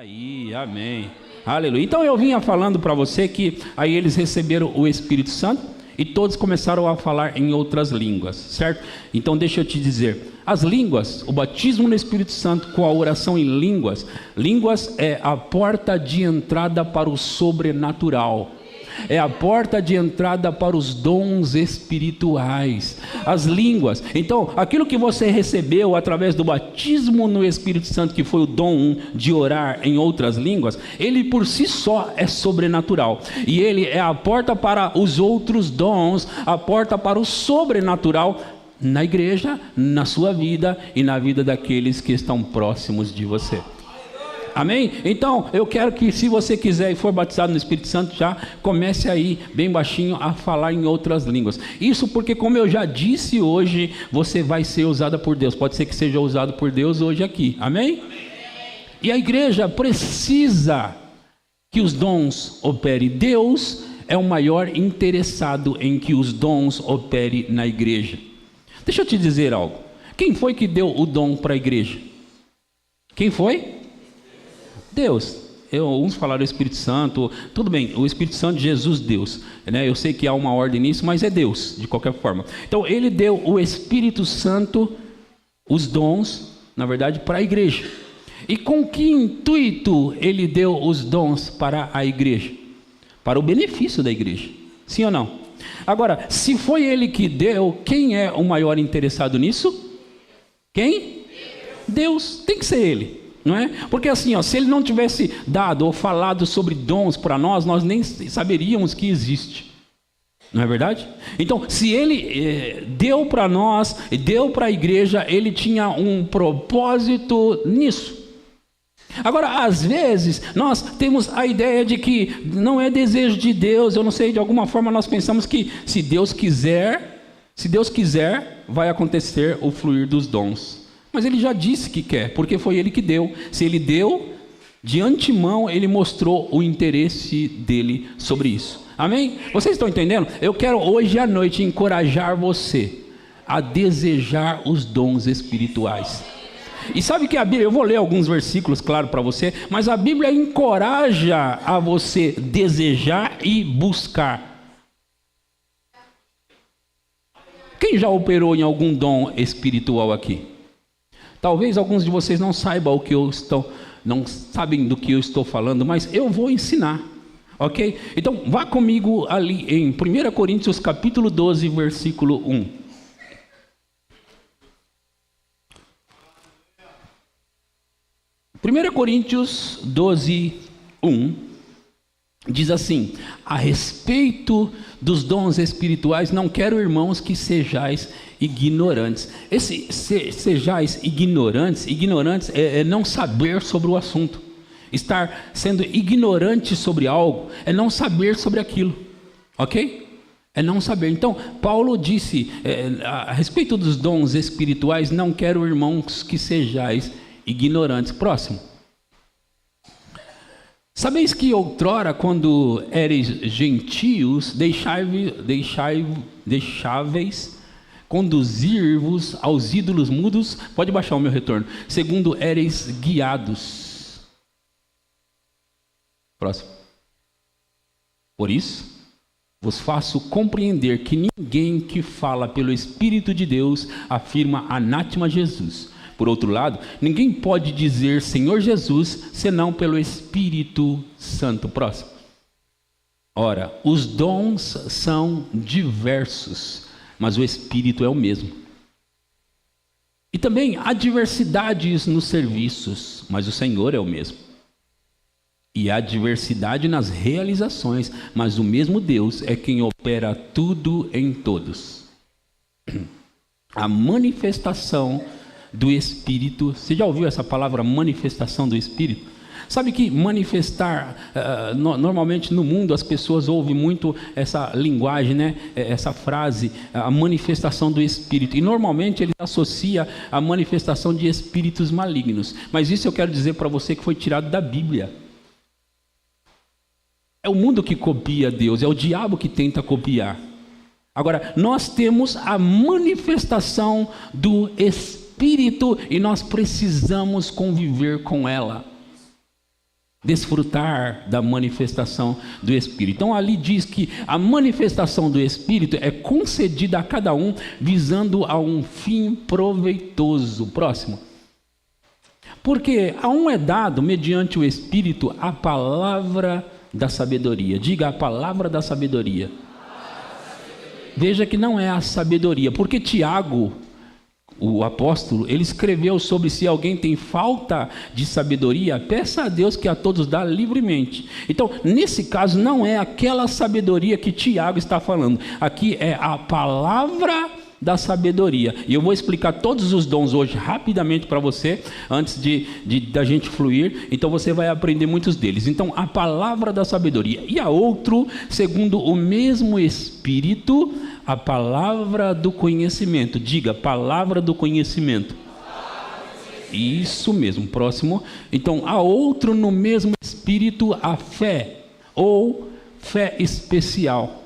Aí, amém. Aleluia. Então eu vinha falando para você que aí eles receberam o Espírito Santo e todos começaram a falar em outras línguas, certo? Então deixa eu te dizer, as línguas, o batismo no Espírito Santo com a oração em línguas, línguas é a porta de entrada para o sobrenatural. É a porta de entrada para os dons espirituais, as línguas. Então, aquilo que você recebeu através do batismo no Espírito Santo, que foi o dom de orar em outras línguas, ele por si só é sobrenatural. E ele é a porta para os outros dons, a porta para o sobrenatural na igreja, na sua vida e na vida daqueles que estão próximos de você. Amém? Então, eu quero que, se você quiser e for batizado no Espírito Santo, já comece aí, bem baixinho, a falar em outras línguas. Isso porque, como eu já disse hoje, você vai ser usada por Deus. Pode ser que seja usado por Deus hoje aqui. Amém? E a igreja precisa que os dons operem. Deus é o maior interessado em que os dons operem na igreja. Deixa eu te dizer algo. Quem foi que deu o dom para a igreja? Quem foi? Deus. Uns falaram o Espírito Santo, tudo bem, o Espírito Santo, Jesus, Deus, né? Eu sei que há uma ordem nisso, mas é Deus, de qualquer forma. Então ele deu o Espírito Santo, os dons, na verdade, para a igreja. E com que intuito ele deu os dons para a igreja? Para o benefício da igreja, sim ou não? Agora, se foi ele que deu, quem é o maior interessado nisso? Quem? Deus, tem que ser ele. Não é? Porque assim, se ele não tivesse dado ou falado sobre dons para nós, nós nem saberíamos que existe. Não é verdade? Então, se ele deu para nós, deu para a igreja, ele tinha um propósito nisso. Agora, às vezes, nós temos a ideia de que não é desejo de Deus, eu não sei, de alguma forma nós pensamos que se Deus quiser, vai acontecer o fluir dos dons. Mas ele já disse que quer, porque foi ele que deu. Se ele deu, de antemão ele mostrou o interesse dele sobre isso. Amém? Vocês estão entendendo? Eu quero hoje à noite encorajar você a desejar os dons espirituais. E sabe que a Bíblia, eu vou ler alguns versículos, claro, para você, mas a Bíblia encoraja a você desejar e buscar. Quem já operou em algum dom espiritual aqui? Talvez alguns de vocês não saibam não sabem do que eu estou falando, mas eu vou ensinar, ok? Então, vá comigo ali em 1 Coríntios capítulo 12, versículo 1. 1 Coríntios 12, 1, diz assim: a respeito dos dons espirituais, não quero, irmãos, que sejais ignorantes. Sejais ignorantes é não saber sobre o assunto. Estar sendo ignorante sobre algo é não saber sobre aquilo, ok? É não saber. Então, Paulo disse, a respeito dos dons espirituais, não quero, irmãos, que sejais ignorantes. Próximo. Sabeis que outrora, quando eres gentios, deixáveis conduzir-vos aos ídolos mudos, pode baixar o meu retorno, segundo éreis guiados. Próximo. Por isso, vos faço compreender que ninguém que fala pelo Espírito de Deus afirma anátema Jesus. Por outro lado, ninguém pode dizer Senhor Jesus, senão pelo Espírito Santo. Próximo. Ora, os dons são diversos, mas o Espírito é o mesmo. E também há diversidades nos serviços, mas o Senhor é o mesmo. E há diversidade nas realizações, mas o mesmo Deus é quem opera tudo em todos. A manifestação do Espírito. Você já ouviu essa palavra, manifestação do Espírito? Sabe que manifestar, normalmente no mundo as pessoas ouvem muito essa linguagem, né? Essa frase, a manifestação do Espírito. E normalmente ele associa a manifestação de espíritos malignos. Mas isso eu quero dizer para você que foi tirado da Bíblia. É o mundo que copia Deus, é o diabo que tenta copiar. Agora, nós temos a manifestação do Espírito e nós precisamos conviver com ela. desfrutar da manifestação do Espírito. Então ali diz que a manifestação do Espírito é concedida a cada um visando a um fim proveitoso. Próximo. Porque a um é dado, mediante o Espírito, a palavra da sabedoria. Diga, a palavra da sabedoria. Veja que não é a sabedoria, porque Tiago, o apóstolo, ele escreveu sobre se alguém tem falta de sabedoria, peça a Deus que a todos dá livremente. Então, nesse caso, não é aquela sabedoria que Tiago está falando. Aqui é a palavra da sabedoria. E eu vou explicar todos os dons hoje rapidamente para você, antes da gente fluir. Então você vai aprender muitos deles. Então, a palavra da sabedoria. E a outro, segundo o mesmo Espírito, a palavra do conhecimento. Diga, palavra do conhecimento. Isso mesmo, próximo. Então, a outro no mesmo Espírito, a fé, ou fé especial.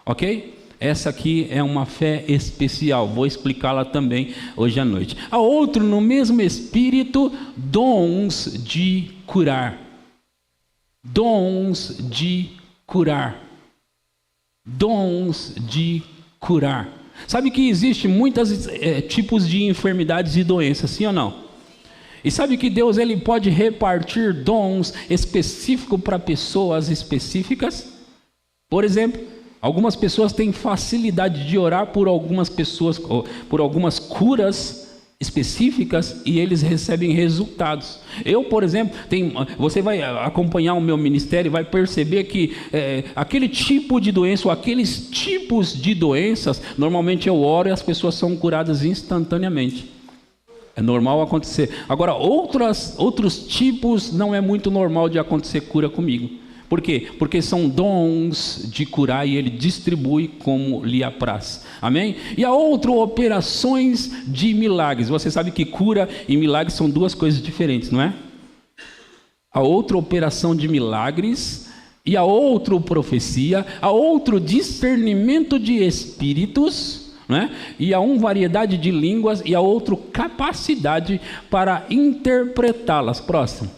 Ok? Essa aqui é uma fé especial, vou explicá-la também hoje à noite. A outro, no mesmo Espírito, dons de curar. Dons de curar. Dons de curar. Sabe que existe muitos tipos de enfermidades e doenças, sim ou não? E sabe que Deus ele pode repartir dons específicos para pessoas específicas? Por exemplo, algumas pessoas têm facilidade de orar por algumas pessoas, por algumas curas específicas, e eles recebem resultados. Eu, por exemplo, você vai acompanhar o meu ministério e vai perceber que aquele tipo de doença, ou aqueles tipos de doenças, normalmente eu oro e as pessoas são curadas instantaneamente. É normal acontecer. Agora, outros tipos não é muito normal de acontecer cura comigo. Por quê? Porque são dons de curar e ele distribui como lhe apraz. Amém? E a outra, operações de milagres. Você sabe que cura e milagres são duas coisas diferentes, não é? A outra, operação de milagres. E a outra, profecia. A outra, discernimento de espíritos. Né? E a variedade de línguas. E a outra, capacidade para interpretá-las. Próximo.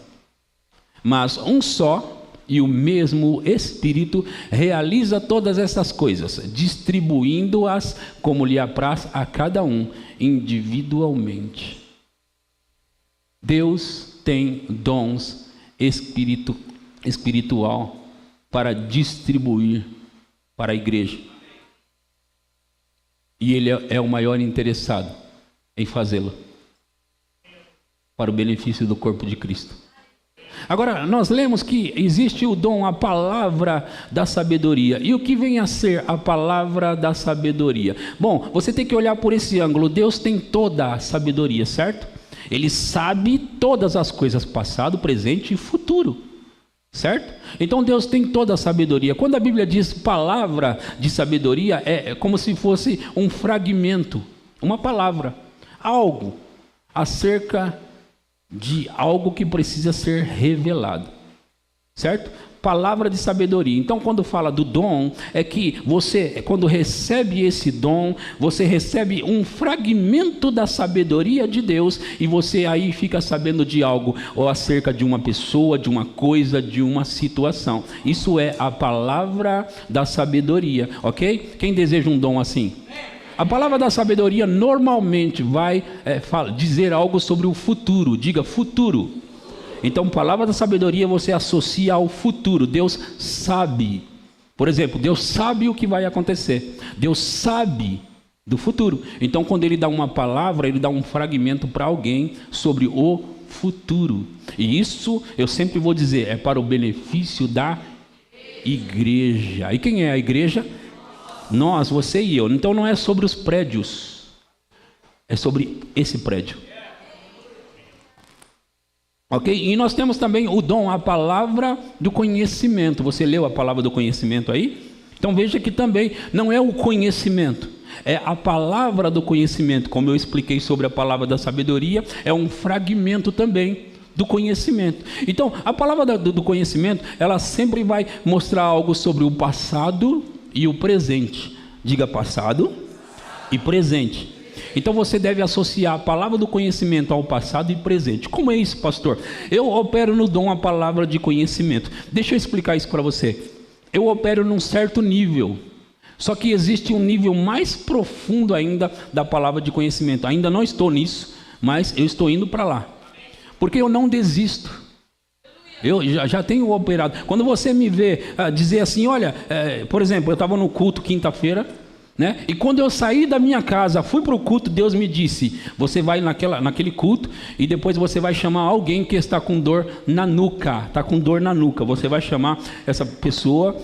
Mas um só e o mesmo Espírito realiza todas essas coisas, distribuindo-as como lhe apraz a cada um, individualmente. Deus tem dons espiritual para distribuir para a igreja. E Ele é o maior interessado em fazê-lo, para o benefício do corpo de Cristo. Agora, nós lemos que existe o dom, a palavra da sabedoria. E o que vem a ser a palavra da sabedoria? Bom, você tem que olhar por esse ângulo. Deus tem toda a sabedoria, certo? Ele sabe todas as coisas, passado, presente e futuro, certo? Então Deus tem toda a sabedoria. Quando a Bíblia diz palavra de sabedoria, é como se fosse um fragmento, uma palavra, algo acerca de algo que precisa ser revelado, certo? Palavra de sabedoria. Então, quando fala do dom, é que você, quando recebe esse dom, você recebe um fragmento da sabedoria de Deus, e você aí fica sabendo de algo, ou acerca de uma pessoa, de uma coisa, de uma situação. Isso é a palavra da sabedoria, ok? Quem deseja um dom assim? A palavra da sabedoria normalmente vai dizer algo sobre o futuro. Diga, futuro. Então, palavra da sabedoria você associa ao futuro. Deus sabe. Por exemplo, Deus sabe o que vai acontecer. Deus sabe do futuro. Então, quando Ele dá uma palavra, Ele dá um fragmento para alguém sobre o futuro. E isso, eu sempre vou dizer, é para o benefício da igreja. E quem é a igreja? Nós, você e eu. Então não é sobre os prédios, é sobre esse prédio. Ok? E nós temos também o dom, a palavra do conhecimento. Você leu a palavra do conhecimento aí? Então veja que também não é o conhecimento, é a palavra do conhecimento. Como eu expliquei sobre a palavra da sabedoria, é um fragmento também do conhecimento. Então a palavra do conhecimento, ela sempre vai mostrar algo sobre o passado e o presente. Diga, passado e presente. Então você deve associar a palavra do conhecimento ao passado e presente. Como é isso, pastor? Eu opero no dom a palavra de conhecimento. Deixa eu explicar isso para você. Eu opero num certo nível. Só que existe um nível mais profundo ainda da palavra de conhecimento. Ainda não estou nisso, mas eu estou indo para lá. Porque eu não desisto. Eu já tenho operado. Quando você me vê dizer assim, olha, por exemplo, eu estava no culto quinta-feira, né? E quando eu saí da minha casa, fui para o culto, Deus me disse, você vai naquele culto e depois você vai chamar alguém que está com dor na nuca. Está com dor na nuca. Você vai chamar essa pessoa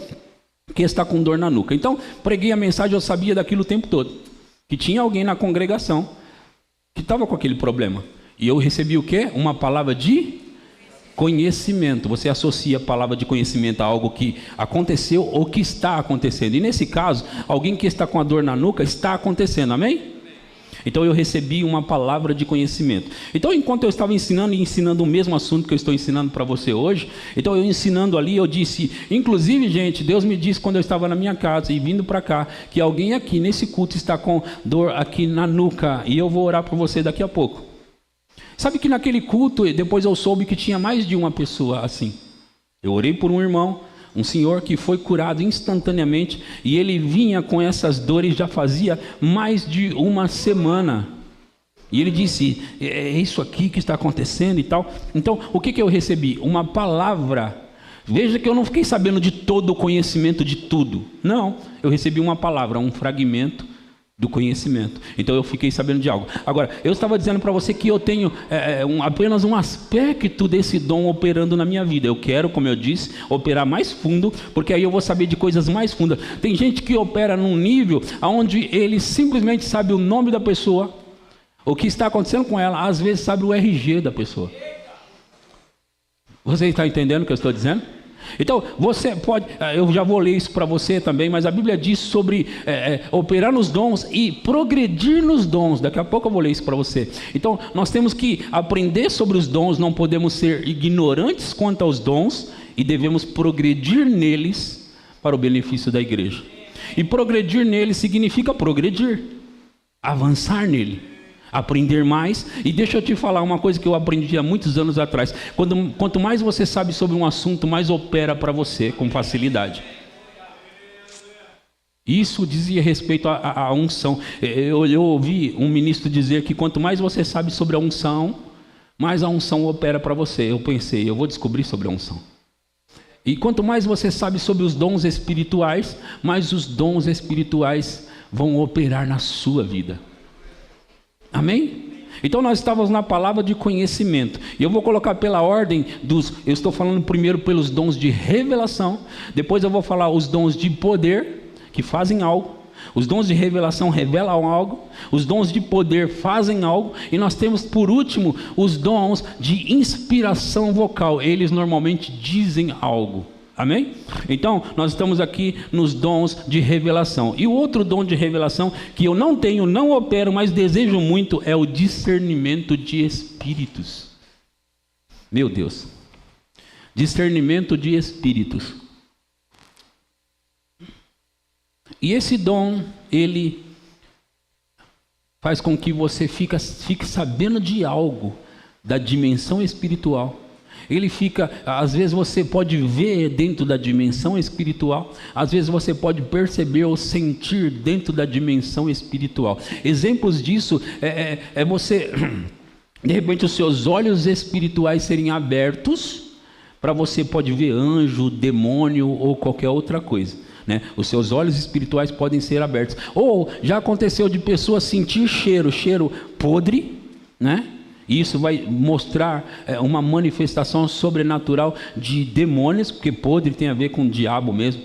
que está com dor na nuca. Então, preguei a mensagem, eu sabia daquilo o tempo todo. Que tinha alguém na congregação que estava com aquele problema. E eu recebi o quê? Uma palavra de conhecimento. Você associa a palavra de conhecimento a algo que aconteceu ou que está acontecendo. E nesse caso, alguém que está com a dor na nuca está acontecendo, amém? Então eu recebi uma palavra de conhecimento. Então enquanto eu estava ensinando o mesmo assunto que eu estou ensinando para você hoje, então eu ensinando ali, eu disse, inclusive gente, Deus me disse quando eu estava na minha casa e vindo para cá, que alguém aqui nesse culto está com dor aqui na nuca, e eu vou orar por você daqui a pouco. Sabe que naquele culto, depois eu soube que tinha mais de uma pessoa assim. Eu orei por um irmão, um senhor que foi curado instantaneamente, e ele vinha com essas dores já fazia mais de uma semana. E ele disse, é isso aqui que está acontecendo e tal. Então, o que eu recebi? Uma palavra. Veja que eu não fiquei sabendo de todo o conhecimento de tudo. Não, eu recebi uma palavra, um fragmento do conhecimento. Então eu fiquei sabendo de algo. Agora, eu estava dizendo para você que eu tenho apenas um aspecto desse dom operando na minha vida. Eu quero, como eu disse, operar mais fundo, porque aí eu vou saber de coisas mais fundas. Tem gente que opera num nível onde ele simplesmente sabe o nome da pessoa, o que está acontecendo com ela, às vezes sabe o RG da pessoa. Você está entendendo o que eu estou dizendo? Então, você pode, eu já vou ler isso para você também, mas a Bíblia diz sobre operar nos dons e progredir nos dons. Daqui a pouco eu vou ler isso para você. Então, nós temos que aprender sobre os dons, não podemos ser ignorantes quanto aos dons e devemos progredir neles para o benefício da igreja. E progredir neles significa progredir, avançar nele, aprender mais. E deixa eu te falar uma coisa que eu aprendi há muitos anos atrás. Quanto mais você sabe sobre um assunto, mais opera para você com facilidade. Isso dizia respeito à unção. Eu ouvi um ministro dizer que quanto mais você sabe sobre a unção, mais a unção opera para você. Eu pensei, eu vou descobrir sobre a unção. E quanto mais você sabe sobre os dons espirituais, mais os dons espirituais vão operar na sua vida. Amém? Então nós estávamos na palavra de conhecimento. E eu vou colocar pela ordem eu estou falando primeiro pelos dons de revelação. Depois eu vou falar os dons de poder, que fazem algo. Os dons de revelação revelam algo. Os dons de poder fazem algo. E nós temos por último os dons de inspiração vocal. Eles normalmente dizem algo. Amém? Então, nós estamos aqui nos dons de revelação. E o outro dom de revelação que eu não tenho, não opero, mas desejo muito, é o discernimento de espíritos. Meu Deus. Discernimento de espíritos. E esse dom, ele faz com que você fique sabendo de algo da dimensão espiritual. Ele fica, às vezes você pode ver dentro da dimensão espiritual, às vezes você pode perceber ou sentir dentro da dimensão espiritual. Exemplos disso é você, de repente os seus olhos espirituais serem abertos, para você pode ver anjo, demônio ou qualquer outra coisa, né? Os seus olhos espirituais podem ser abertos. Ou já aconteceu de pessoas sentir cheiro podre, né? Isso vai mostrar uma manifestação sobrenatural de demônios, porque podre tem a ver com o diabo mesmo,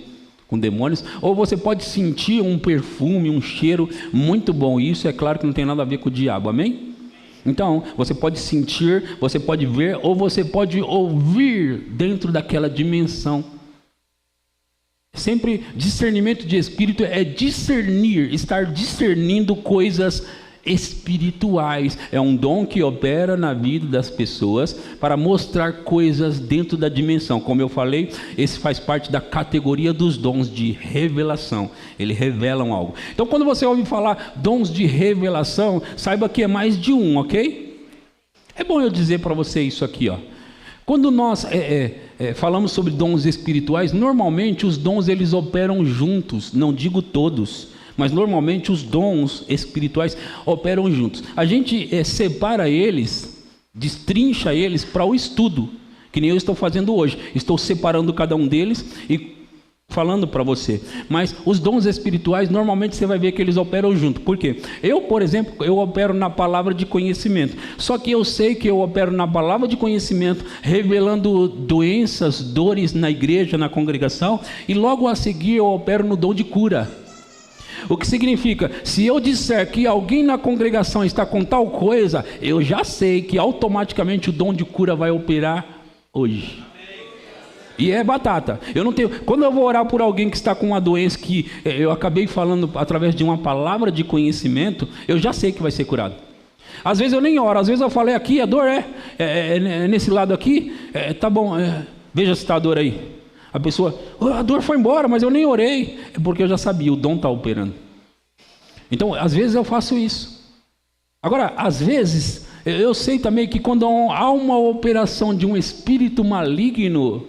com demônios. Ou você pode sentir um perfume, um cheiro muito bom. Isso é claro que não tem nada a ver com o diabo, amém? Então, você pode sentir, você pode ver, ou você pode ouvir dentro daquela dimensão. Sempre discernimento de espírito é discernir, estar discernindo coisas espirituais. É um dom que opera na vida das pessoas para mostrar coisas dentro da dimensão. Como eu falei, esse faz parte da categoria dos dons de revelação. Eles revelam algo. Então, quando você ouve falar dons de revelação, saiba que é mais de um, ok? É bom eu dizer para você isso aqui, ó. Quando nós falamos sobre dons espirituais, normalmente os dons eles operam juntos, não digo todos, mas normalmente os dons espirituais operam juntos. A gente separa eles, destrincha eles para o estudo, que nem eu estou fazendo hoje. Estou separando cada um deles e falando para você. Mas os dons espirituais, normalmente você vai ver que eles operam junto. Por quê? Eu, por exemplo, eu opero na palavra de conhecimento. Só que eu sei que eu opero na palavra de conhecimento, revelando doenças, dores na igreja, na congregação, e logo a seguir eu opero no dom de cura. O que significa, se eu disser que alguém na congregação está com tal coisa, eu já sei que automaticamente o dom de cura vai operar hoje. E é batata. Eu não tenho. Quando eu vou orar por alguém que está com uma doença que eu acabei falando através de uma palavra de conhecimento, eu já sei que vai ser curado. Às vezes eu nem oro, às vezes eu falei aqui, a dor é nesse lado aqui, tá bom, veja se está a dor aí. A pessoa, a dor foi embora, mas eu nem orei. É porque eu já sabia, o dom está operando. Então, às vezes eu faço isso. Agora, às vezes, eu sei também que quando há uma operação de um espírito maligno,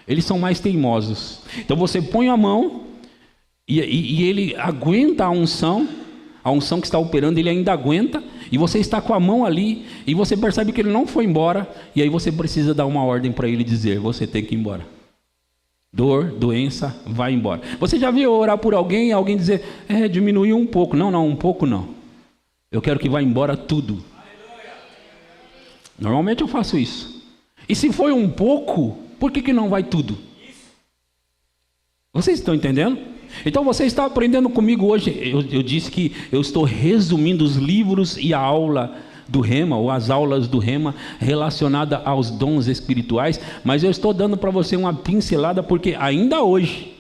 eles são mais teimosos. Então você põe a mão e ele aguenta a unção que está operando, ele ainda aguenta, e você está com a mão ali, e você percebe que ele não foi embora, e aí você precisa dar uma ordem para ele dizer, você tem que ir embora. Dor, doença, vai embora. Você já viu orar por alguém e alguém dizer, diminuiu um pouco. Não, um pouco não. Eu quero que vá embora tudo. Normalmente eu faço isso. E se foi um pouco, por que não vai tudo? Vocês estão entendendo? Então você está aprendendo comigo hoje. Eu disse que eu estou resumindo os livros e a aula do Rema, ou as aulas do Rema relacionada aos dons espirituais, mas eu estou dando para você uma pincelada porque ainda hoje,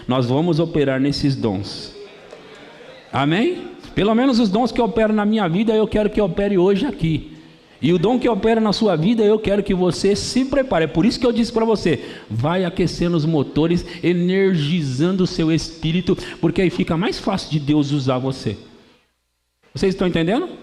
nós vamos operar nesses dons. Amém? Pelo menos os dons que operam na minha vida, eu quero que opere hoje aqui. E o dom que opera na sua vida, eu quero que você se prepare. É por isso que eu disse para você, vai aquecendo os motores, energizando o seu espírito, porque aí fica mais fácil de Deus usar você. Vocês estão entendendo?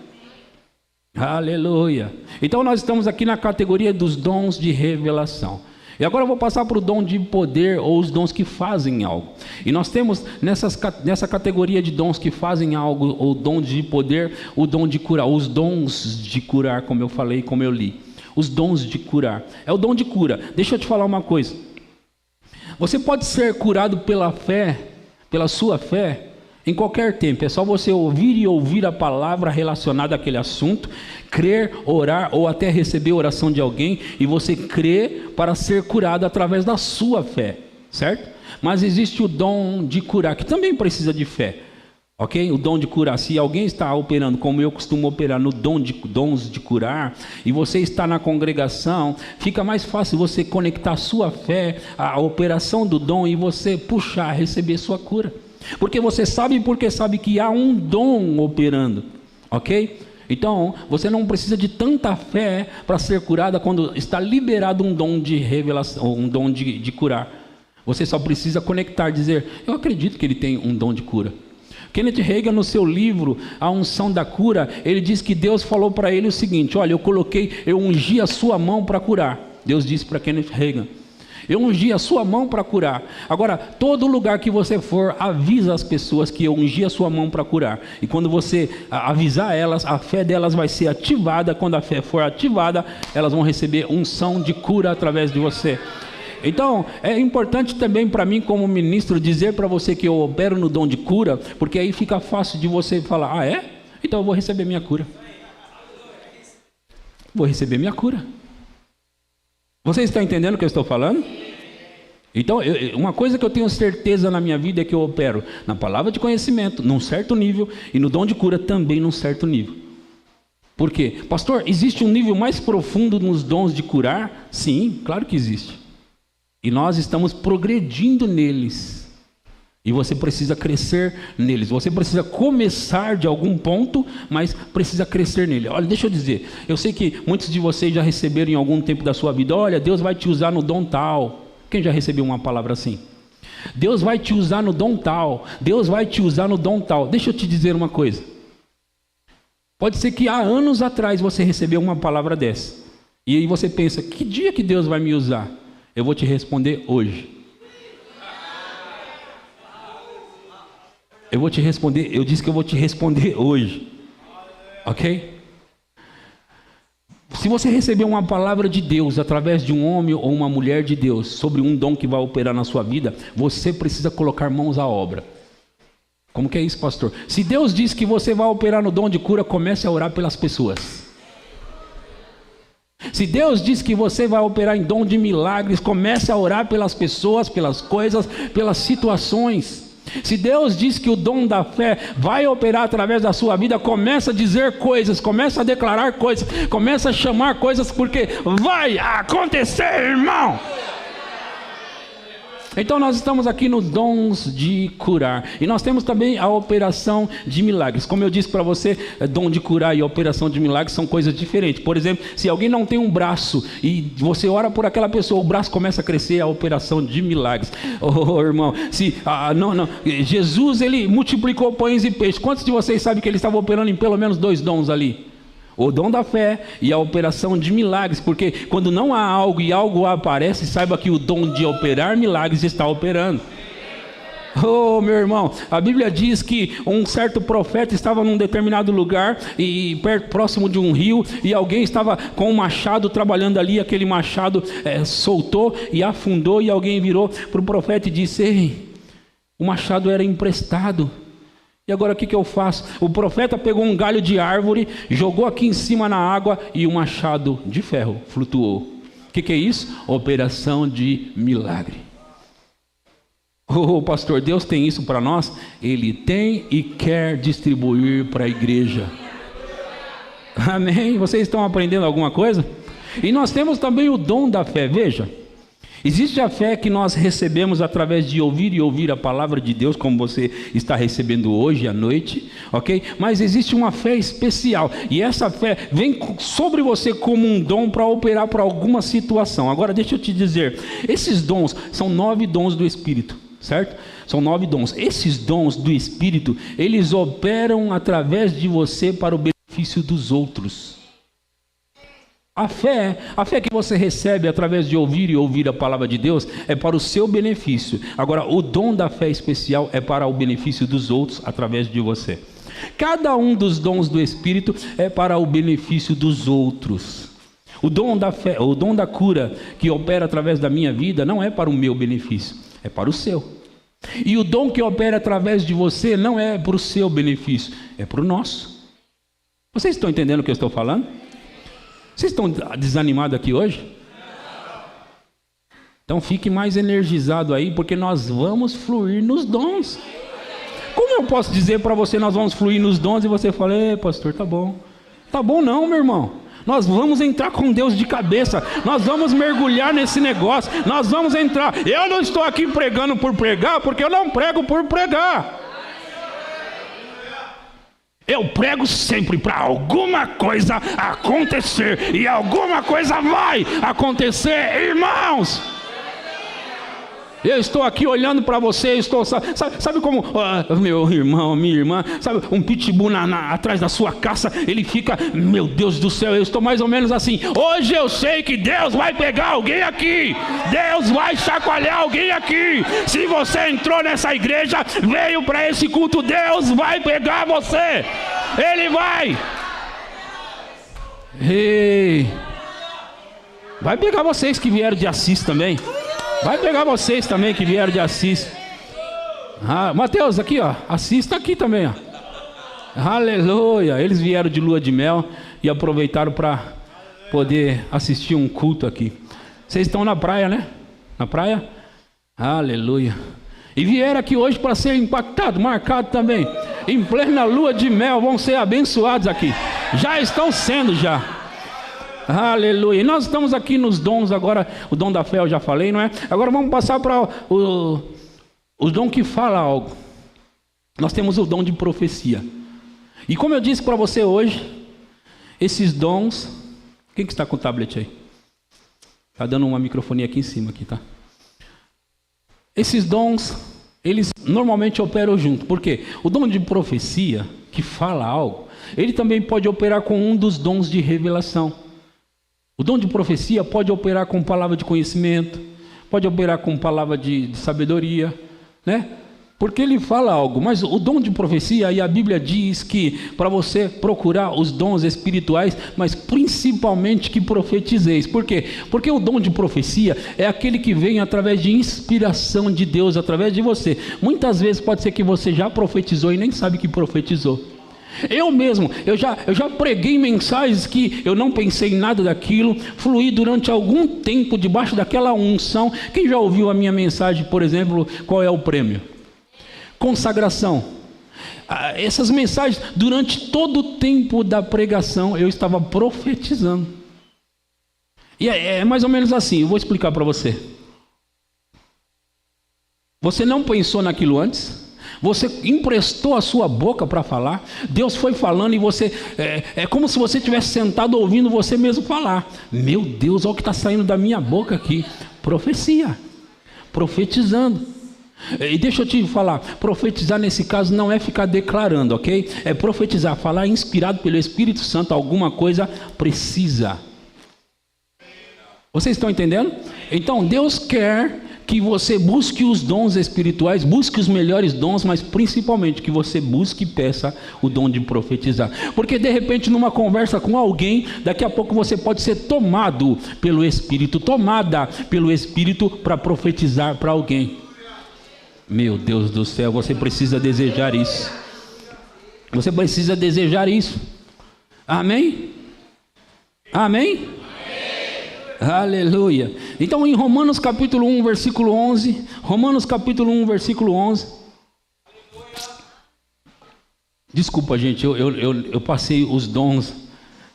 Aleluia. Então nós estamos aqui na categoria dos dons de revelação. E agora eu vou passar para o dom de poder, ou os dons que fazem algo. E nós temos nessa categoria de dons que fazem algo, ou dom de poder, o dom de curar. Os dons de curar, como eu falei, como eu li. Os dons de curar. É o dom de cura. Deixa eu te falar uma coisa. Você pode ser curado pela fé, pela sua fé, em qualquer tempo. É só você ouvir a palavra relacionada àquele assunto, crer, orar ou até receber a oração de alguém e você crer para ser curado através da sua fé, certo? Mas existe o dom de curar, que também precisa de fé, ok? O dom de curar, se alguém está operando como eu costumo operar no dons de curar e você está na congregação, fica mais fácil você conectar a sua fé à operação do dom e você puxar, receber sua cura. Porque você sabe que há um dom operando, ok? Então, você não precisa de tanta fé para ser curada quando está liberado um dom de revelação, um dom de curar. Você só precisa conectar, dizer, eu acredito que ele tem um dom de cura. Kenneth Hagin, no seu livro, A Unção da Cura, ele diz que Deus falou para ele o seguinte, olha, eu ungi a sua mão para curar. Deus disse para Kenneth Hagin. Eu ungi a sua mão para curar. Agora, todo lugar que você for, avisa as pessoas que eu ungi a sua mão para curar. E quando você avisar elas, a fé delas vai ser ativada. Quando a fé for ativada, elas vão receber unção de cura através de você. Então, é importante também para mim como ministro dizer para você que eu opero no dom de cura, porque aí fica fácil de você falar, então eu vou receber minha cura. Vou receber minha cura. Vocês estão entendendo o que eu estou falando? Então, uma coisa que eu tenho certeza na minha vida é que eu opero na palavra de conhecimento, num certo nível, e no dom de cura também num certo nível. Por quê? Pastor, existe um nível mais profundo nos dons de curar? Sim, claro que existe. E nós estamos progredindo neles. E você precisa crescer neles. Você precisa começar de algum ponto, mas precisa crescer nele. Olha, deixa eu dizer. Eu sei que muitos de vocês já receberam em algum tempo da sua vida. Olha, Deus vai te usar no dom tal. Quem já recebeu uma palavra assim? Deus vai te usar no dom tal. Deus vai te usar no dom tal. Deixa eu te dizer uma coisa. Pode ser que há anos atrás você recebeu uma palavra dessa. E aí você pensa, que dia que Deus vai me usar? Eu vou te responder hoje. Eu vou te responder, eu disse que eu vou te responder hoje. Ok? Se você receber uma palavra de Deus através de um homem ou uma mulher de Deus sobre um dom que vai operar na sua vida, você precisa colocar mãos à obra. Como que é isso, pastor? Se Deus diz que você vai operar no dom de cura, comece a orar pelas pessoas. Se Deus diz que você vai operar em dom de milagres, comece a orar pelas pessoas, pelas coisas, pelas situações. Se Deus diz que o dom da fé vai operar através da sua vida, começa a dizer coisas, começa a declarar coisas, começa a chamar coisas, porque vai acontecer, irmão. Então nós estamos aqui nos dons de curar. E nós temos também a operação de milagres. Como eu disse para você, dom de curar e operação de milagres são coisas diferentes. Por exemplo, se alguém não tem um braço e você ora por aquela pessoa, o braço começa a crescer, a operação de milagres. Oh, irmão, Jesus, ele multiplicou pães e peixes. Quantos de vocês sabem que ele estava operando em pelo menos 2 dons ali? O dom da fé e a operação de milagres, porque quando não há algo e algo aparece, saiba que o dom de operar milagres está operando. Oh, meu irmão, a Bíblia diz que um certo profeta estava num determinado lugar, e próximo de um rio, e alguém estava com um machado trabalhando ali, aquele machado soltou e afundou, e alguém virou para o profeta e disse: ei, o machado era emprestado. E agora o que eu faço? O profeta pegou um galho de árvore, jogou aqui em cima na água e um machado de ferro flutuou. O que é isso? Operação de milagre. Oh, pastor, Deus tem isso para nós? Ele tem e quer distribuir para a igreja. Amém? Vocês estão aprendendo alguma coisa? E nós temos também o dom da fé. Veja, existe a fé que nós recebemos através de ouvir e ouvir a palavra de Deus, como você está recebendo hoje à noite, ok? Mas existe uma fé especial, e essa fé vem sobre você como um dom para operar para alguma situação. Agora deixa eu te dizer, esses dons são 9 dons do Espírito, certo? São 9 dons. Esses dons do Espírito, eles operam através de você para o benefício dos outros. A fé que você recebe através de ouvir e ouvir a palavra de Deus é para o seu benefício. Agora, o dom da fé especial é para o benefício dos outros através de você. Cada um dos dons do Espírito é para o benefício dos outros. O dom da fé, o dom da cura que opera através da minha vida não é para o meu benefício, é para o seu. E o dom que opera através de você não é para o seu benefício, é para o nosso. Vocês estão entendendo o que eu estou falando? Vocês estão desanimados aqui hoje? Então fique mais energizado aí, porque nós vamos fluir nos dons. Como eu posso dizer para você, nós vamos fluir nos dons, e você fala: pastor, tá bom. Tá bom não, meu irmão. Nós vamos entrar com Deus de cabeça. Nós vamos mergulhar nesse negócio. Nós vamos entrar. Eu não estou aqui pregando por pregar, porque eu não prego por pregar. Eu prego sempre para alguma coisa acontecer, e alguma coisa vai acontecer, irmãos. Eu estou aqui olhando para você, sabe como meu irmão, minha irmã, sabe, um pitbull atrás da sua caça, ele fica, meu Deus do céu, eu estou mais ou menos assim. Hoje eu sei que Deus vai pegar alguém aqui, Deus vai chacoalhar alguém aqui. Se você entrou nessa igreja, veio para esse culto, Deus vai pegar você, Ele vai. Ei, vai pegar vocês que vieram de Assis também. Vai pegar vocês também que vieram de Assis. Mateus, aqui ó, Assis está aqui também ó. Aleluia. Eles vieram de lua de mel e aproveitaram para poder assistir um culto aqui. Vocês estão na praia, né? Na praia? Aleluia. E vieram aqui hoje para ser impactados, marcados também. Em plena lua de mel, vão ser abençoados aqui. Já estão sendo já. Aleluia. E nós estamos aqui nos dons agora. O dom da fé eu já falei, não é? Agora vamos passar para O dom que fala algo. Nós temos o dom de profecia. E como eu disse para você hoje, esses dons... Quem que está com o tablet aí? Está dando uma microfonia aqui em cima, aqui, tá? Esses dons, eles normalmente operam junto. Por quê? O dom de profecia, que fala algo, ele também pode operar com um dos dons de revelação. O dom de profecia pode operar com palavra de conhecimento, pode operar com palavra de sabedoria, né? Porque ele fala algo, mas o dom de profecia, e a Bíblia diz que para você procurar os dons espirituais, mas principalmente que profetizeis. Por quê? Porque o dom de profecia é aquele que vem através de inspiração de Deus, através de você. Muitas vezes pode ser que você já profetizou e nem sabe que profetizou. Eu mesmo, eu já preguei mensagens que eu não pensei em nada daquilo, fluí durante algum tempo debaixo daquela unção. Quem já ouviu a minha mensagem, por exemplo, qual é o prêmio? Consagração. Essas mensagens, durante todo o tempo da pregação, eu estava profetizando. E é mais ou menos assim, eu vou explicar para você. Você não pensou naquilo antes? Você emprestou a sua boca para falar? Deus foi falando e você... É como se você estivesse sentado ouvindo você mesmo falar. Meu Deus, olha o que está saindo da minha boca aqui. Profecia. Profetizando. E deixa eu te falar, profetizar nesse caso não é ficar declarando, ok? É profetizar, falar inspirado pelo Espírito Santo, alguma coisa precisa. Vocês estão entendendo? Então Deus quer que você busque os dons espirituais, busque os melhores dons, mas principalmente que você busque e peça o dom de profetizar. Porque de repente numa conversa com alguém, daqui a pouco você pode ser tomado pelo Espírito, tomada pelo Espírito para profetizar para alguém. Meu Deus do céu, você precisa desejar isso. Você precisa desejar isso. Amém? Amém? Amém. Aleluia. Então em Romanos capítulo 1, versículo 11. Romanos capítulo 1, versículo 11. Desculpa, gente, eu passei os dons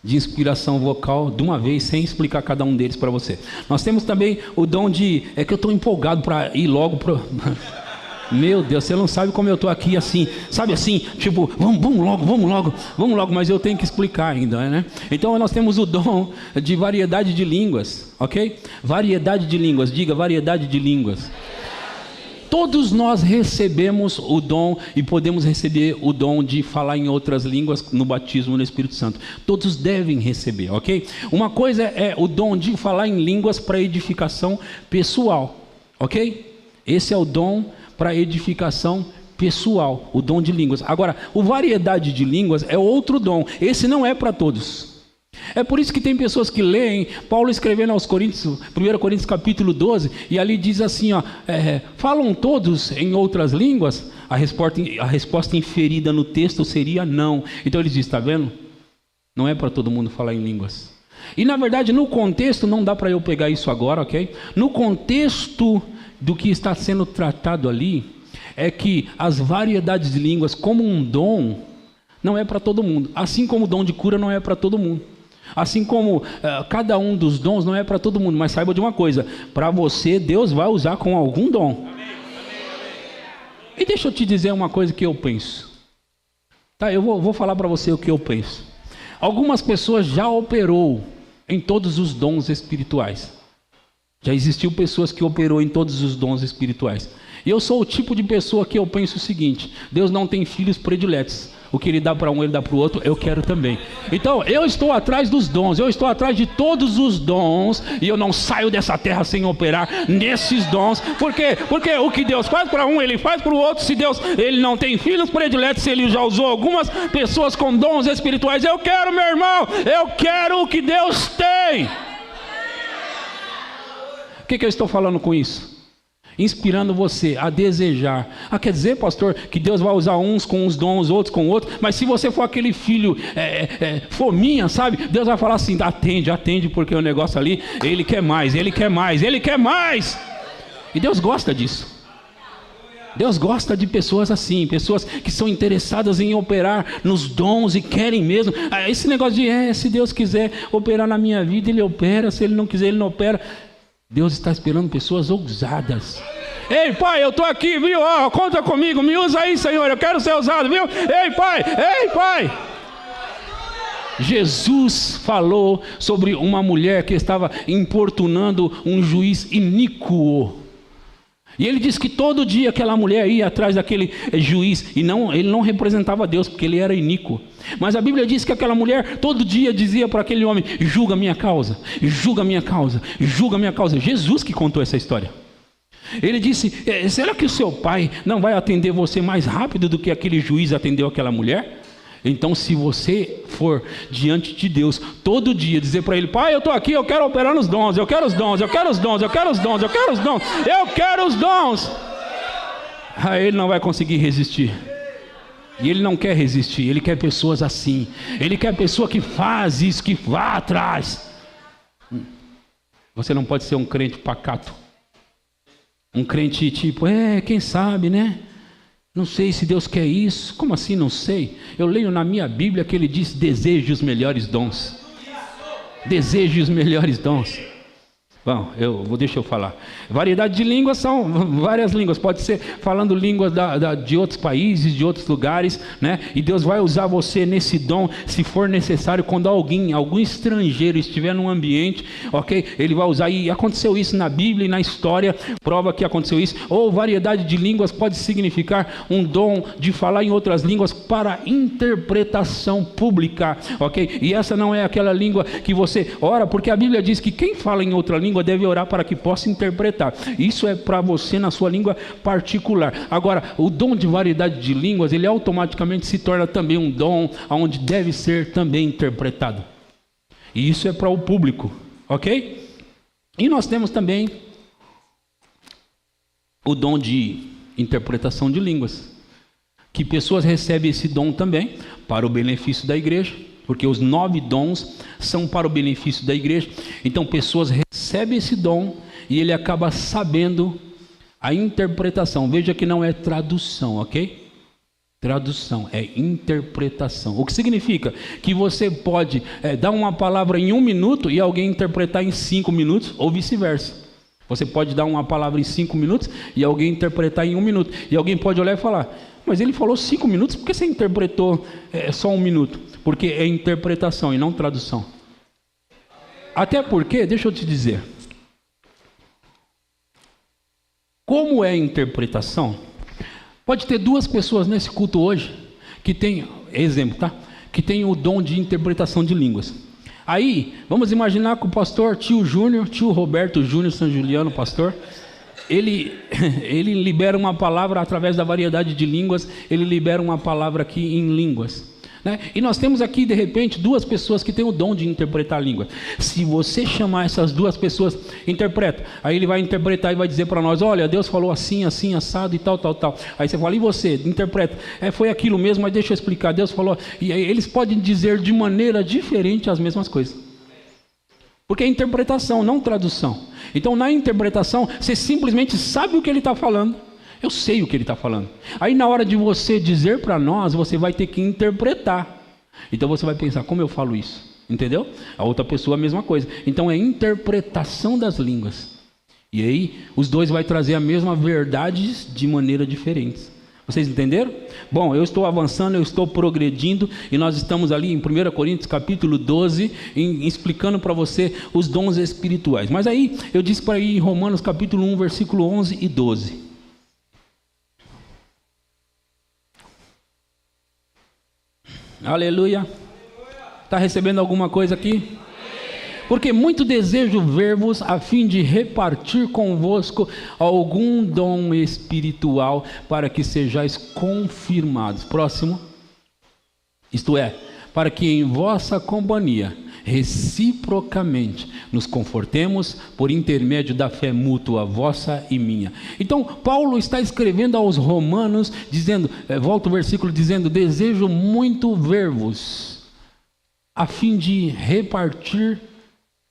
de inspiração vocal de uma vez, sem explicar cada um deles para você. Nós temos também o dom de... É que eu estou empolgado para ir logo para... Meu Deus, você não sabe como eu estou aqui assim, sabe assim, tipo, vamos logo, mas eu tenho que explicar ainda, né? Então nós temos o dom de variedade de línguas, ok? Variedade de línguas, diga variedade de línguas. Todos nós recebemos o dom e podemos receber o dom de falar em outras línguas no batismo no Espírito Santo. Todos devem receber, ok? Uma coisa é o dom de falar em línguas para edificação pessoal, ok? Esse é o dom para edificação pessoal, o dom de línguas. Agora, o variedade de línguas é outro dom. Esse não é para todos. É por isso que tem pessoas que leem, Paulo escrevendo aos Coríntios, 1 Coríntios capítulo 12, e ali diz assim, ó, falam todos em outras línguas? A resposta inferida no texto seria não. Então ele diz, está vendo? Não é para todo mundo falar em línguas. E na verdade, no contexto, não dá para eu pegar isso agora, ok? No contexto do que está sendo tratado ali, é que as variedades de línguas como um dom, não é para todo mundo. Assim como o dom de cura não é para todo mundo. Assim como cada um dos dons não é para todo mundo. Mas saiba de uma coisa, para você Deus vai usar com algum dom. E deixa eu te dizer uma coisa que eu penso. Tá, eu vou falar para você o que eu penso. Algumas pessoas já operou em todos os dons espirituais. Já existiu pessoas que operou em todos os dons espirituais. E eu sou o tipo de pessoa que eu penso o seguinte: Deus não tem filhos prediletos. O que ele dá para um, ele dá para o outro, eu quero também. Então, eu estou atrás dos dons, eu estou atrás de todos os dons, e eu não saio dessa terra sem operar nesses dons. Por quê? Porque o que Deus faz para um, ele faz para o outro. Se Deus, ele não tem filhos prediletos, se ele já usou algumas pessoas com dons espirituais, eu quero, meu irmão, eu quero o que Deus tem. O que eu estou falando com isso? Inspirando você a desejar. Quer dizer, pastor, que Deus vai usar uns com uns dons, outros com outros. Mas se você for aquele filho fominha, sabe? Deus vai falar assim, atende, porque o negócio ali, ele quer mais. E Deus gosta disso. Deus gosta de pessoas assim, pessoas que são interessadas em operar nos dons e querem mesmo. Esse negócio de, se Deus quiser operar na minha vida, Ele opera. Se Ele não quiser, Ele não opera. Deus está esperando pessoas ousadas. Ei, pai, eu estou aqui, viu? Oh, conta comigo, me usa aí, Senhor, eu quero ser usado, viu? Ei, pai. Jesus falou sobre uma mulher que estava importunando um juiz iníquo. E ele disse que todo dia aquela mulher ia atrás daquele juiz, e ele não representava Deus, porque ele era iníquo. Mas a Bíblia diz que aquela mulher todo dia dizia para aquele homem: julga minha causa, julga minha causa, julga minha causa. Jesus que contou essa história. Ele disse: será que o seu pai não vai atender você mais rápido do que aquele juiz atendeu aquela mulher? Então, se você for diante de Deus todo dia dizer para ele: pai, eu estou aqui, eu quero operar nos dons, eu quero os dons, eu quero os dons, eu quero os dons, eu quero os dons, eu quero os dons, aí ele não vai conseguir resistir. E ele não quer resistir, ele quer pessoas assim. Ele quer pessoa que faz isso, que vá atrás. Você não pode ser um crente pacato, um crente tipo, quem sabe, né? Não sei se Deus quer isso. Como assim não sei? Eu leio na minha Bíblia que ele diz: deseje os melhores dons. Deseje os melhores dons. Bom, deixa eu falar. Variedade de línguas são várias línguas. Pode ser falando línguas de outros países, de outros lugares, né? E Deus vai usar você nesse dom, se for necessário, quando algum estrangeiro estiver num ambiente, ok? Ele vai usar. E aconteceu isso na Bíblia e na história, prova que aconteceu isso. Ou variedade de línguas pode significar um dom de falar em outras línguas para interpretação pública, ok? E essa não é aquela língua que você ora, porque a Bíblia diz que quem fala em outra língua deve orar para que possa interpretar. Isso é para você na sua língua particular. Agora, o dom de variedade de línguas, ele automaticamente se torna também um dom onde deve ser também interpretado. E isso é para o público, ok? E nós temos também o dom de interpretação de línguas, que pessoas recebem esse dom também para o benefício da igreja, porque os 9 dons são para o benefício da igreja. Então pessoas recebem esse dom e ele acaba sabendo a interpretação. Veja que não é tradução, ok? Tradução é interpretação. O que significa que você pode dar uma palavra em 1 minuto e alguém interpretar em 5 minutos, ou vice-versa. Você pode dar uma palavra em 5 minutos e alguém interpretar em 1 minuto. E alguém pode olhar e falar: mas ele falou 5 minutos, por que você interpretou só 1 minuto? Porque é interpretação e não tradução. Até porque, deixa eu te dizer, como é interpretação, pode ter 2 pessoas nesse culto hoje que tem, exemplo, tá? Que tem o dom de interpretação de línguas. Aí, vamos imaginar que o pastor tio Roberto Júnior San Juliano, pastor, ele libera uma palavra através da variedade de línguas, ele libera uma palavra aqui em línguas. Né? E nós temos aqui de repente 2 pessoas que têm o dom de interpretar a língua. Se você chamar essas 2 pessoas, interpreta. Aí ele vai interpretar e vai dizer para nós: olha, Deus falou assim, assim, assado e tal. Aí você fala: e você? Interpreta. Foi aquilo mesmo, mas deixa eu explicar. Deus falou. E aí eles podem dizer de maneira diferente as mesmas coisas. Porque é interpretação, não tradução. Então na interpretação você simplesmente sabe o que ele está falando. Eu sei o que ele está falando. Aí na hora de você dizer para nós, você vai ter que interpretar. Então você vai pensar: como eu falo isso? Entendeu? A outra pessoa a mesma coisa. Então é interpretação das línguas. E aí os 2 vai trazer a mesma verdade de maneira diferentes. Vocês entenderam? Bom, eu estou avançando, eu estou progredindo, e nós estamos ali em 1 Coríntios capítulo 12, explicando para você os dons espirituais. Mas aí eu disse para ir em Romanos capítulo 1, versículo 11 e 12. Aleluia. Está recebendo alguma coisa aqui? Porque muito desejo ver-vos a fim de repartir convosco algum dom espiritual, para que sejais confirmados. Próximo. Isto é, para que em vossa companhia reciprocamente nos confortemos por intermédio da fé mútua, vossa e minha. Então Paulo está escrevendo aos romanos, dizendo, volta o versículo dizendo: desejo muito ver-vos a fim de repartir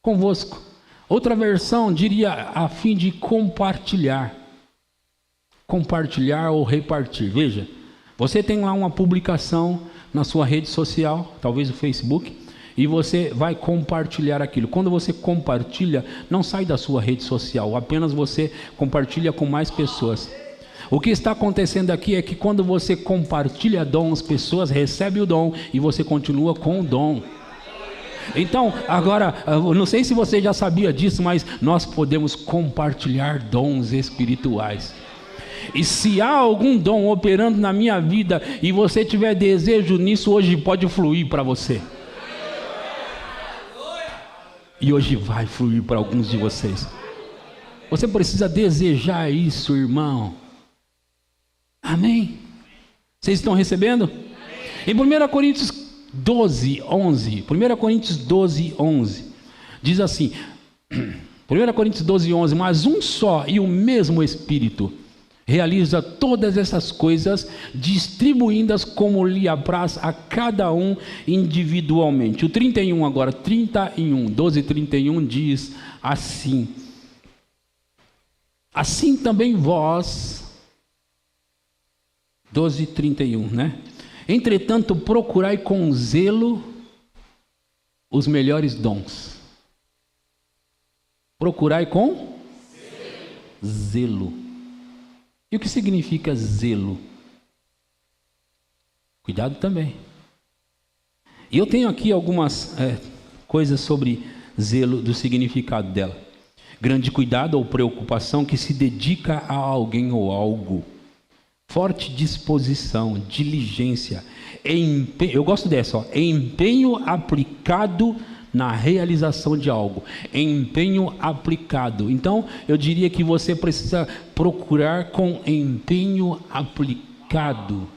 convosco. Outra versão diria a fim de compartilhar ou repartir. Veja, você tem lá uma publicação na sua rede social, talvez o Facebook, e você vai compartilhar aquilo. Quando você compartilha, não sai da sua rede social, apenas você compartilha com mais pessoas. O que está acontecendo aqui é que quando você compartilha dons, pessoas recebem o dom e você continua com o dom. Então, agora, eu não sei se você já sabia disso, mas nós podemos compartilhar dons espirituais. E se há algum dom operando na minha vida e você tiver desejo nisso, hoje pode fluir para você. E hoje vai fluir para alguns de vocês. Você precisa desejar isso, irmão. Amém? Vocês estão recebendo? Em 1 Coríntios 12, 11. 1 Coríntios 12, 11. Diz assim. 1 Coríntios 12, 11. Mas um só e o mesmo Espírito realiza todas essas coisas, distribuindo-as como lhe apraz a cada um individualmente. O 31 agora, 31, 12, 31 diz assim. Assim também vós, 12, 31, né? Entretanto, procurai com zelo os melhores dons. Procurai com zelo. E o que significa zelo? Cuidado também. E eu tenho aqui algumas coisas sobre zelo, do significado dela. Grande cuidado ou preocupação que se dedica a alguém ou algo. Forte disposição, diligência, empenho, eu gosto dessa, ó, empenho aplicado na realização de algo, empenho aplicado. Então, eu diria que você precisa procurar com empenho aplicado.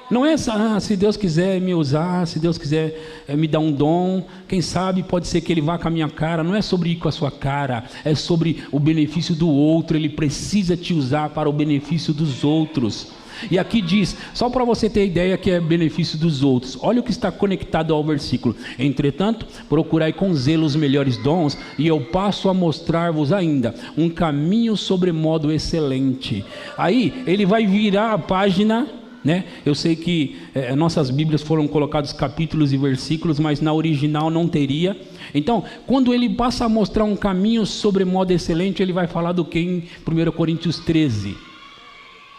Não é se Deus quiser me usar, se Deus quiser me dar um dom, quem sabe pode ser que Ele vá com a minha cara. Não é sobre ir com a sua cara, é sobre o benefício do outro. Ele precisa te usar para o benefício dos outros. E aqui diz, só para você ter ideia que é benefício dos outros. Olha o que está conectado ao versículo. Entretanto, procurai com zelo os melhores dons, e eu passo a mostrar-vos ainda um caminho sobremodo excelente. Aí, ele vai virar a página, né? Eu sei que nossas Bíblias foram colocados capítulos e versículos, mas na original não teria. Então, quando ele passa a mostrar um caminho sobremodo excelente, ele vai falar do que em 1 Coríntios 13.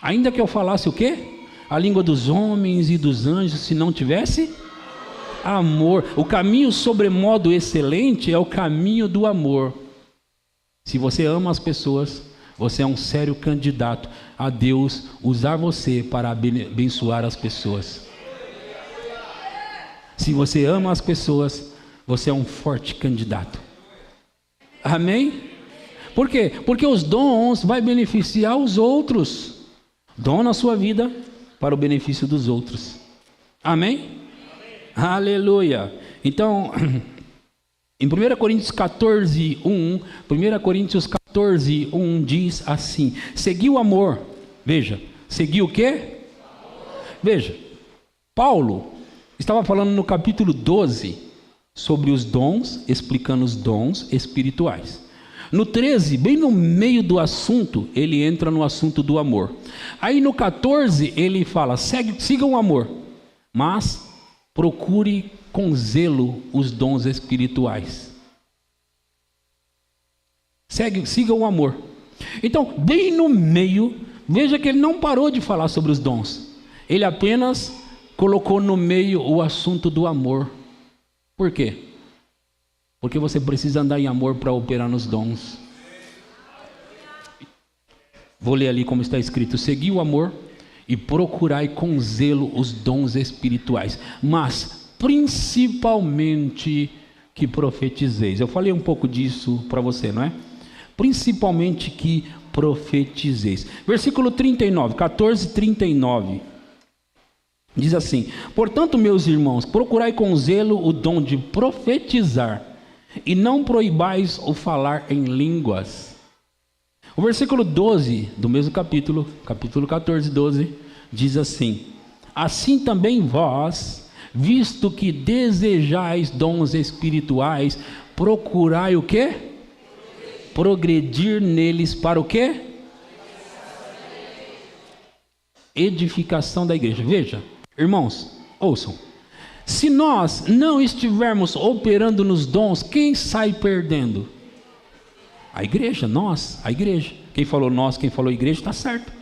Ainda que eu falasse o quê? A língua dos homens e dos anjos, se não tivesse amor. O caminho sobremodo excelente é o caminho do amor. Se você ama as pessoas, você é um sério candidato a Deus usar você para abençoar as pessoas. Se você ama as pessoas, você é um forte candidato. Amém? Por quê? Porque os dons vão beneficiar os outros. Dom na sua vida para o benefício dos outros. Amém? Amém. Aleluia. Então, em 1 Coríntios 14, 1, 1 Coríntios 14, 1 diz assim: segui o amor. Veja, segui o quê? Veja, Paulo estava falando no capítulo 12 sobre os dons, explicando os dons espirituais. No 13, bem no meio do assunto, ele entra no assunto do amor. Aí no 14, ele fala, siga o amor, mas procure com zelo os dons espirituais. Siga o amor. Então, bem no meio, veja que ele não parou de falar sobre os dons. Ele apenas colocou no meio o assunto do amor. Por quê? Porque você precisa andar em amor para operar nos dons. Vou ler ali como está escrito: segui o amor e procurai com zelo os dons espirituais, mas principalmente que profetizeis. Eu falei um pouco disso para você, não é? Principalmente que profetizeis. Versículo 39, 14, 39. Diz assim: portanto, meus irmãos, procurai com zelo o dom de profetizar, e não proibais o falar em línguas. O versículo 12 do mesmo capítulo 14, 12, diz assim: assim também vós, visto que desejais dons espirituais, procurai o quê? Progredir neles para o quê? Edificação da igreja. Veja, irmãos, ouçam. Se nós não estivermos operando nos dons, quem sai perdendo? A igreja, nós, a igreja. Quem falou nós, quem falou igreja, está certo.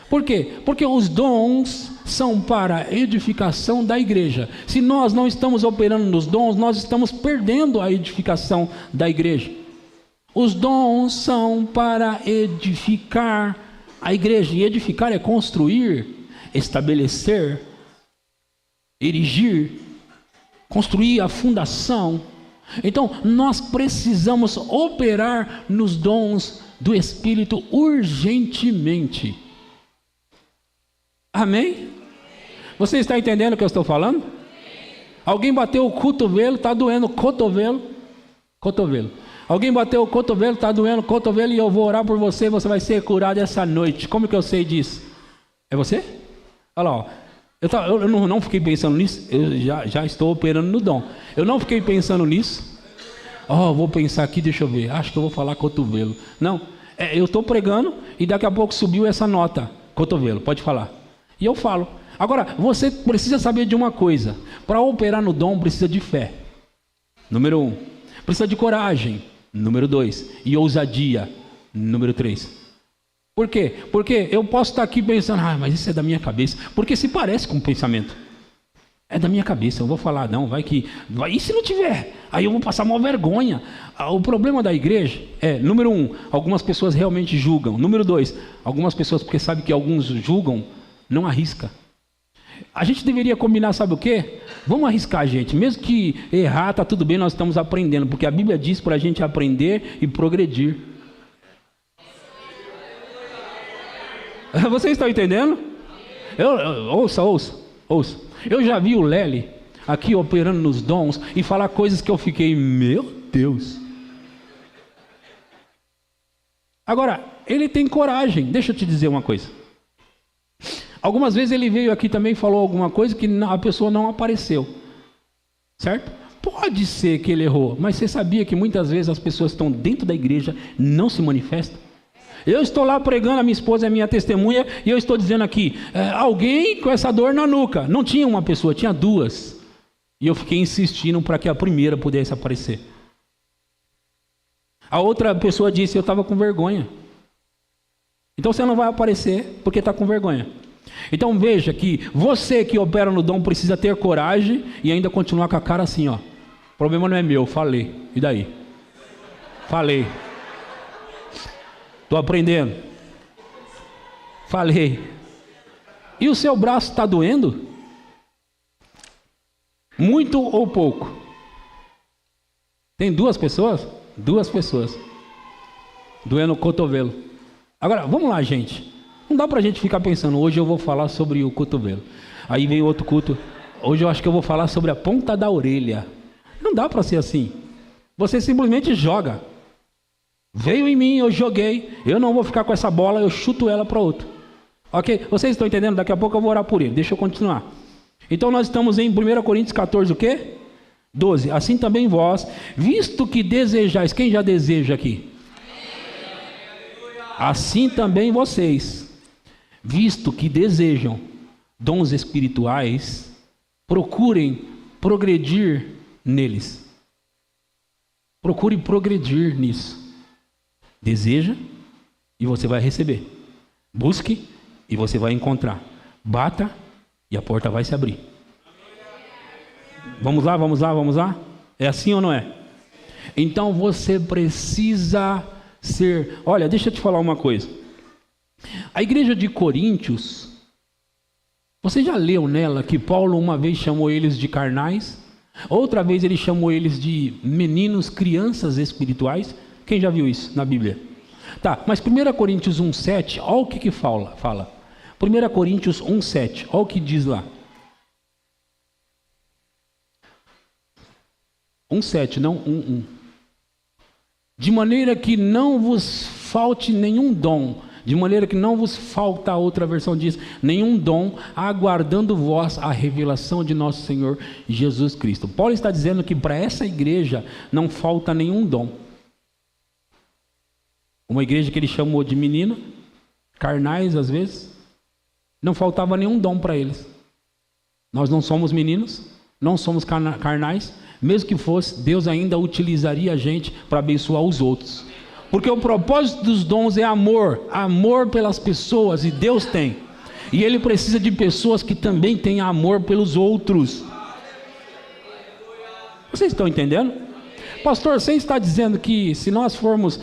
Por quê? Porque os dons são para a edificação da igreja. Se nós não estamos operando nos dons, nós estamos perdendo a edificação da igreja. Os dons são para edificar a igreja. E edificar é construir, estabelecer, erigir, construir a fundação. Então, nós precisamos operar nos dons do Espírito urgentemente. Amém? Você está entendendo o que eu estou falando? Alguém bateu o cotovelo, está doendo o cotovelo. Cotovelo. Alguém bateu o cotovelo, está doendo o cotovelo, e eu vou orar por você, você vai ser curado essa noite. Como que eu sei disso? É você? Olha lá, ó. Eu não fiquei pensando nisso, eu já estou operando no dom. Eu não fiquei pensando nisso. Vou pensar aqui, deixa eu ver. Acho que eu vou falar cotovelo. Não, eu estou pregando e daqui a pouco subiu essa nota. Cotovelo, pode falar. E eu falo. Agora, você precisa saber de uma coisa. Para operar no dom, precisa de fé. Número 1. Precisa de coragem. Número 2. E ousadia. Número 3. Por quê? Porque eu posso estar aqui pensando, mas isso é da minha cabeça. Porque se parece com um pensamento. É da minha cabeça, eu vou falar, não, e se não tiver? Aí eu vou passar uma vergonha. O problema da igreja é, número 1, algumas pessoas realmente julgam. Número 2, algumas pessoas, porque sabem que alguns julgam, não arrisca. A gente deveria combinar, sabe o quê? Vamos arriscar, gente. Mesmo que errar, está tudo bem, nós estamos aprendendo. Porque a Bíblia diz para a gente aprender e progredir. Vocês estão entendendo? Ouça. Eu já vi o Lely aqui operando nos dons e falar coisas que eu fiquei, meu Deus. Agora, ele tem coragem. Deixa eu te dizer uma coisa. Algumas vezes ele veio aqui também e falou alguma coisa que a pessoa não apareceu. Certo? Pode ser que ele errou, mas você sabia que muitas vezes as pessoas estão dentro da igreja e não se manifestam? Eu estou lá pregando, a minha esposa é minha testemunha, e eu estou dizendo aqui, alguém com essa dor na nuca. Não tinha uma pessoa, tinha duas. E eu fiquei insistindo para que a primeira pudesse aparecer. A outra pessoa disse, eu estava com vergonha. Então você não vai aparecer porque está com vergonha. Então veja que você que opera no dom precisa ter coragem e ainda continuar com a cara assim, ó. O problema não é meu, falei. E daí? Falei. Estou aprendendo. Falei. E o seu braço está doendo? Muito ou pouco? Tem duas pessoas? Duas pessoas. Doendo o cotovelo. Agora, vamos lá, gente. Não dá para a gente ficar pensando, hoje eu vou falar sobre o cotovelo. Aí vem outro culto. Hoje eu acho que eu vou falar sobre a ponta da orelha. Não dá para ser assim. Você simplesmente joga. Veio em mim, eu joguei. Eu não vou ficar com essa bola, eu chuto ela para outro. Ok? Vocês estão entendendo? Daqui a pouco eu vou orar por ele. Deixa eu continuar. Então nós estamos em 1 Coríntios 14, o quê? 12. Assim também vós, visto que desejais. Quem já deseja aqui? Assim também vocês, visto que desejam dons espirituais, procurem progredir neles. Procure progredir nisso. Deseja e você vai receber. Busque e você vai encontrar. Bata e a porta vai se abrir. Vamos lá? É assim ou não é? Então você precisa ser... Olha, deixa eu te falar uma coisa. A igreja de Coríntios, você já leu nela que Paulo uma vez chamou eles de carnais? Outra vez ele chamou eles de meninos, crianças espirituais? Quem já viu isso na Bíblia? Tá, mas 1 Coríntios 1,7, olha o que fala. 1 Coríntios 1,7, olha o que diz lá. 1,7, não 1,1. De maneira que não vos falte nenhum dom, de maneira que não vos falta, a outra versão diz, nenhum dom, aguardando vós a revelação de nosso Senhor Jesus Cristo. Paulo está dizendo que para essa igreja não falta nenhum dom. Uma igreja que ele chamou de menino, carnais às vezes, não faltava nenhum dom para eles. Nós não somos meninos, não somos carnais, mesmo que fosse, Deus ainda utilizaria a gente para abençoar os outros. Porque o propósito dos dons é amor, amor pelas pessoas, e Deus tem. E Ele precisa de pessoas que também tenham amor pelos outros. Vocês estão entendendo? Pastor, você está dizendo que se nós formos,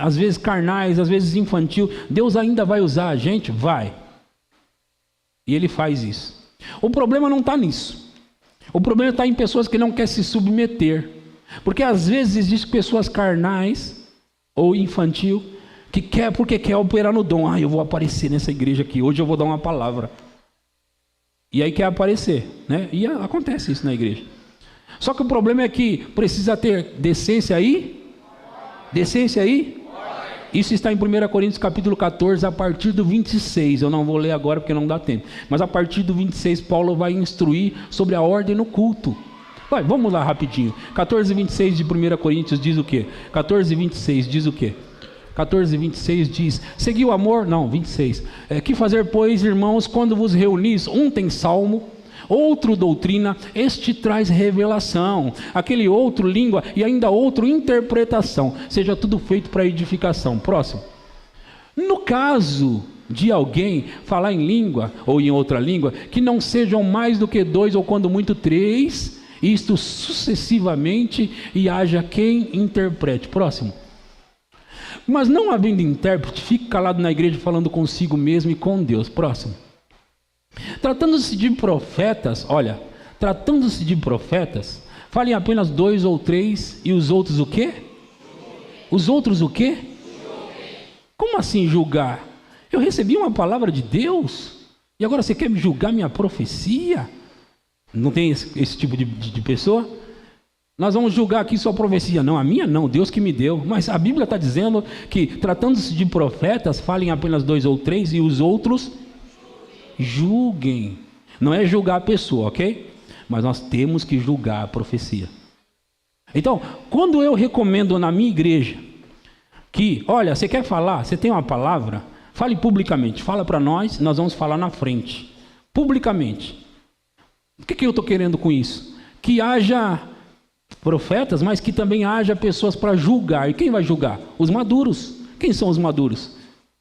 às vezes carnais, às vezes infantil, Deus ainda vai usar a gente? Vai. E Ele faz isso. O problema não está nisso. O problema está em pessoas que não querem se submeter. Porque às vezes existem pessoas carnais ou infantil que quer porque quer operar no dom. Eu vou aparecer nessa igreja aqui, hoje eu vou dar uma palavra. E aí quer aparecer, né? E acontece isso na igreja. Só que o problema é que precisa ter decência aí. Decência aí. Isso está em 1 Coríntios capítulo 14, a partir do 26. Eu não vou ler agora porque não dá tempo. Mas a partir do 26, Paulo vai instruir sobre a ordem no culto. Vamos lá rapidinho. 14, 26 de 1 Coríntios diz o quê? 14, 26 diz o quê? 14, 26 diz: segui o amor? Não, 26. Que fazer, pois, irmãos, quando vos reunis? Um tem salmo, outro doutrina, este traz revelação, aquele outro língua, e ainda outro interpretação. Seja tudo feito para edificação. Próximo. No caso de alguém falar em língua, ou em outra língua, que não sejam mais do que 2, ou quando muito 3, isto sucessivamente, e haja quem interprete. Próximo. Mas não havendo intérprete, fique calado na igreja falando consigo mesmo e com Deus. Próximo. Tratando-se de profetas, tratando-se de profetas, falem apenas 2 ou 3, e os outros o quê? Os outros o quê? Como assim julgar? Eu recebi uma palavra de Deus, e agora você quer me julgar minha profecia? Não tem esse tipo de pessoa? Nós vamos julgar aqui sua profecia. Não, a minha não, Deus que me deu. Mas a Bíblia está dizendo que, tratando-se de profetas, falem apenas 2 ou 3, e os outros julguem. Não é julgar a pessoa, ok? Mas nós temos que julgar a profecia. Então, quando eu recomendo na minha igreja que, olha, você quer falar, você tem uma palavra, fale publicamente, fala para nós vamos falar na frente, publicamente. O que eu estou querendo com isso? Que haja profetas, mas que também haja pessoas para julgar. E quem vai julgar? Os maduros. Quem são os maduros?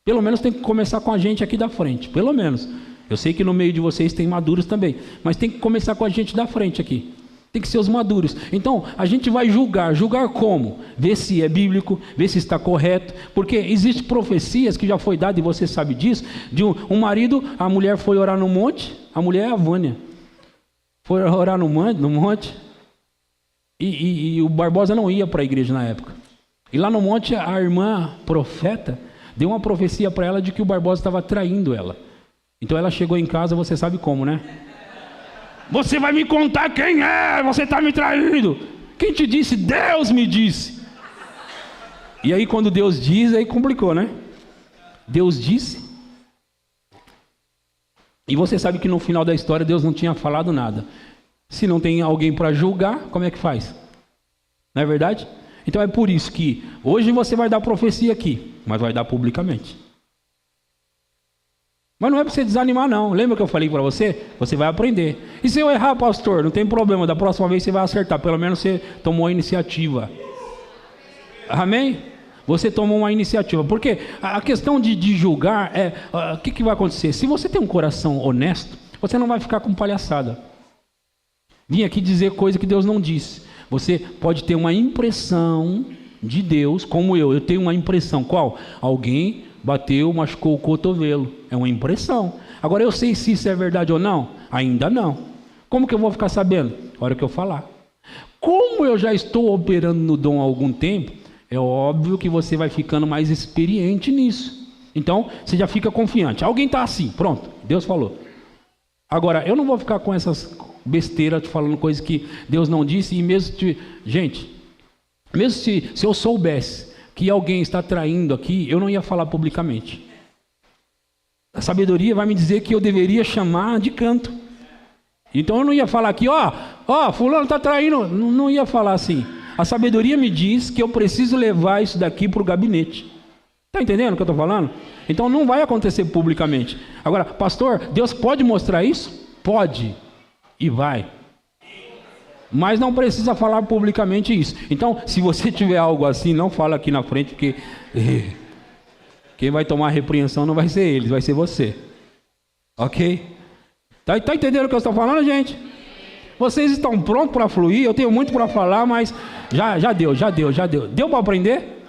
Pelo menos tem que começar com a gente aqui da frente, pelo menos. Eu sei que no meio de vocês tem maduros também, mas tem que começar com a gente da frente aqui. Tem que ser os maduros. Então, a gente vai julgar. Julgar como? Ver se é bíblico, ver se está correto. Porque existem profecias que já foi dada, e você sabe disso, de um marido, a mulher foi orar no monte, a mulher é a Vânia. Foi orar no monte, e o Barbosa não ia para a igreja na época. E lá no monte, a irmã profeta deu uma profecia para ela de que o Barbosa estava traindo ela. Então ela chegou em casa, você sabe como, né? Você vai me contar quem é, você está me traindo. Quem te disse? Deus me disse. E aí quando Deus diz, aí complicou, né? Deus disse. E você sabe que no final da história Deus não tinha falado nada. Se não tem alguém para julgar, como é que faz? Não é verdade? Então é por isso que hoje você vai dar profecia aqui, mas vai dar publicamente. Mas não é para você desanimar não. Lembra que eu falei para você? Você vai aprender. E se eu errar, pastor, não tem problema. Da próxima vez você vai acertar. Pelo menos você tomou a iniciativa. Amém? Você tomou uma iniciativa. Porque a questão de julgar é... O que vai acontecer? Se você tem um coração honesto, você não vai ficar com palhaçada. Vim aqui dizer coisa que Deus não disse. Você pode ter uma impressão de Deus, como eu tenho uma impressão. Qual? Alguém bateu, machucou o cotovelo. É uma impressão. Agora eu sei se isso é verdade ou não? Ainda não. Como que eu vou ficar sabendo? A hora que eu falar. Como eu já estou operando no dom há algum tempo, é óbvio que você vai ficando mais experiente nisso. Então, você já fica confiante. Alguém está assim, pronto, Deus falou. Agora, eu não vou ficar com essas besteiras falando coisas que Deus não disse. E mesmo gente, mesmo se eu soubesse que alguém está traindo aqui, eu não ia falar publicamente. A sabedoria vai me dizer que eu deveria chamar de canto. Então eu não ia falar aqui, fulano está traindo. Não ia falar assim. A sabedoria me diz que eu preciso levar isso daqui para o gabinete. Está entendendo o que eu estou falando? Então não vai acontecer publicamente. Agora, pastor, Deus pode mostrar isso? Pode. E vai. Mas não precisa falar publicamente isso. Então, se você tiver algo assim, não fala aqui na frente, porque quem vai tomar a repreensão não vai ser eles, vai ser você. Ok? Tá entendendo o que eu estou falando, gente? Vocês estão prontos para fluir? Eu tenho muito para falar, mas já deu. Deu para aprender?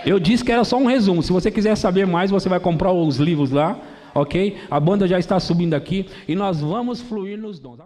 Eu disse que era só um resumo. Se você quiser saber mais, você vai comprar os livros lá, ok? A banda já está subindo aqui e nós vamos fluir nos dons.